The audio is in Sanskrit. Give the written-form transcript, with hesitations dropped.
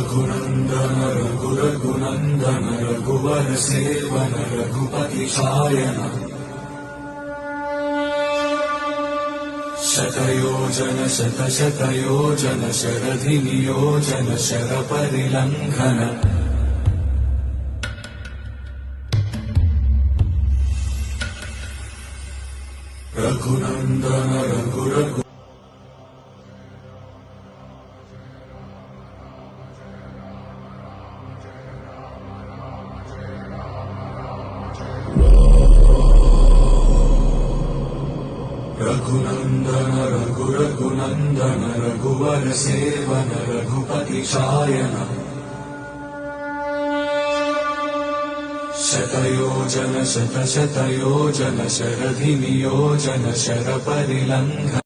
रघुनन्दन रघुरघुनन्दन रघुवर सेवन रघुपति शायन शतयोजन शतशतयोजन शरधि नियोजन शरपरिलङ्घन रघुनन्दन रघुरघु रघुनन्दन रघुरघुनन्दन रघुवर सेवन रघुपति शायन शतयोजन शतशतयोजन शरधि नियोजन शरपरिलङ्घन